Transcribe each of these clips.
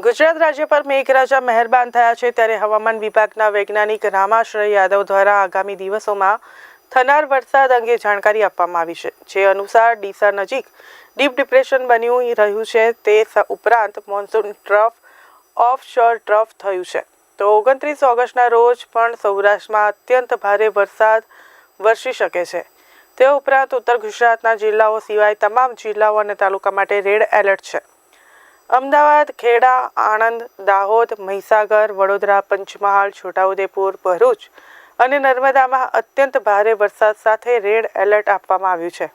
ગુજરાત રાજ્ય પર મેઘરાજા મહેરબાન થયા છે, ત્યારે હવામાન વિભાગના વૈજ્ઞાનિક રામાશ્રય યાદવ દ્વારા આગામી દિવસોમાં થનાર વરસાદ અંગે જાણકારી આપવામાં આવી છે. જે અનુસાર ડીસા નજીક ડીપ ડિપ્રેશન બન્યું રહ્યું છે. તે ઉપરાંત મોન્સૂન ટ્રફ ઓફશોર ટ્રફ થયું છે. તો 29 ઓગસ્ટના રોજ પણ સૌરાષ્ટ્રમાં અત્યંત ભારે વરસાદ વરસી શકે છે. તે ઉપરાંત ઉત્તર ગુજરાતના જિલ્લાઓ સિવાય તમામ જિલ્લાઓ અને તાલુકા માટે રેડ એલર્ટ છે. અમદાવાદ, ખેડા, આણંદ, દાહોદ, મહીસાગર, વડોદરા, પંચમહાલ, છોટાઉદેપુર, ભરૂચ અને નર્મદામાં અત્યંત ભારે વરસાદ સાથે રેડ એલર્ટ આપવામાં આવ્યું છે.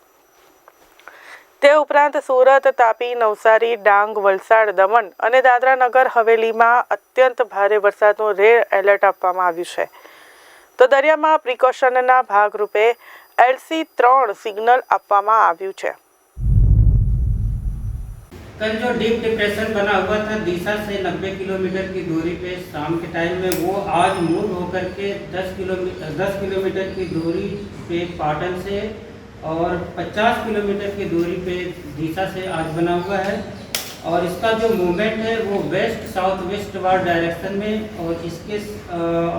તે ઉપરાંત સુરત, તાપી, નવસારી, ડાંગ, વલસાડ, દમણ અને દાદરા નગર હવેલીમાં અત્યંત ભારે વરસાદનું રેડ એલર્ટ આપવામાં આવ્યું છે. તો દરિયામાં પ્રિકોશનના ભાગરૂપે LC3 સિગ્નલ આપવામાં આવ્યું છે. कल जो डीप डिप्रेशन बना हुआ था डीसा से 90 किलोमीटर की दूरी पे शाम के टाइम में, वो आज मूव होकर के 10 किलोमीटर की दूरी पे पाटन से और 50 किलोमीटर की दूरी पे डीसा से आज बना हुआ है. और इसका जो मूवमेंट है वो west south west ward direction में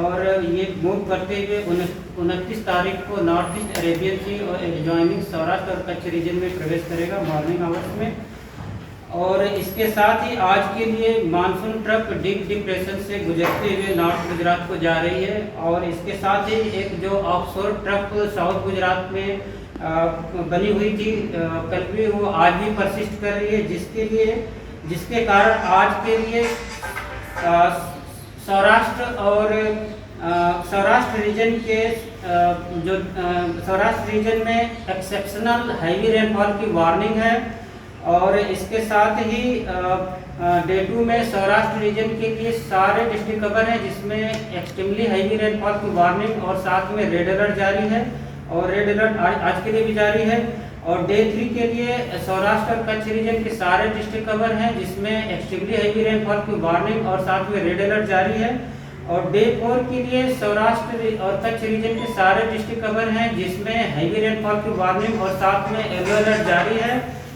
और ये मूव करते हुए 29 तारीख को नॉर्थ ईस्ट अरेबियन सी और एडजॉइनिंग सौराष्ट्र और कच्छ रीजन में प्रवेश करेगा मॉर्निंग आवर्स में. और इसके साथ ही आज के लिए मानसून ट्रफ डीप डिप्रेशन से गुजरते हुए नॉर्थ गुजरात को जा रही है. और इसके साथ ही एक जो ऑफशोर ट्रफ साउथ गुजरात में बनी हुई थी कल भी, वो आज भी परसिस्ट कर रही है, जिसके कारण आज के लिए सौराष्ट्र रीजन के सौराष्ट्र रीजन में एक्सेप्शनल हैवी रेनफॉल की वार्निंग है. और इसके साथ ही डे 2 में सौराष्ट्र रीजन के लिए सारे डिस्ट्रिक्ट कवर हैं, जिसमें एक्सट्रीमली हैवी रेनफॉल की वार्निंग और साथ में रेड अलर्ट जारी है. और रेड अलर्ट आज के लिए भी जारी है. और डे 3 के लिए सौराष्ट्र और कच्छ रीजन के सारे डिस्ट्रिक्ट कवर हैं, जिसमें एक्सट्रीमली हैवी रेनफॉल की वार्निंग और साथ में रेड अलर्ट जारी है. और डे 4 के लिए सौराष्ट्र और कच्छ रीजन के सारे डिस्ट्रिक्ट कवर हैं, जिसमें हैवी रेनफॉल की वार्निंग और साथ में येलो अलर्ट जारी है.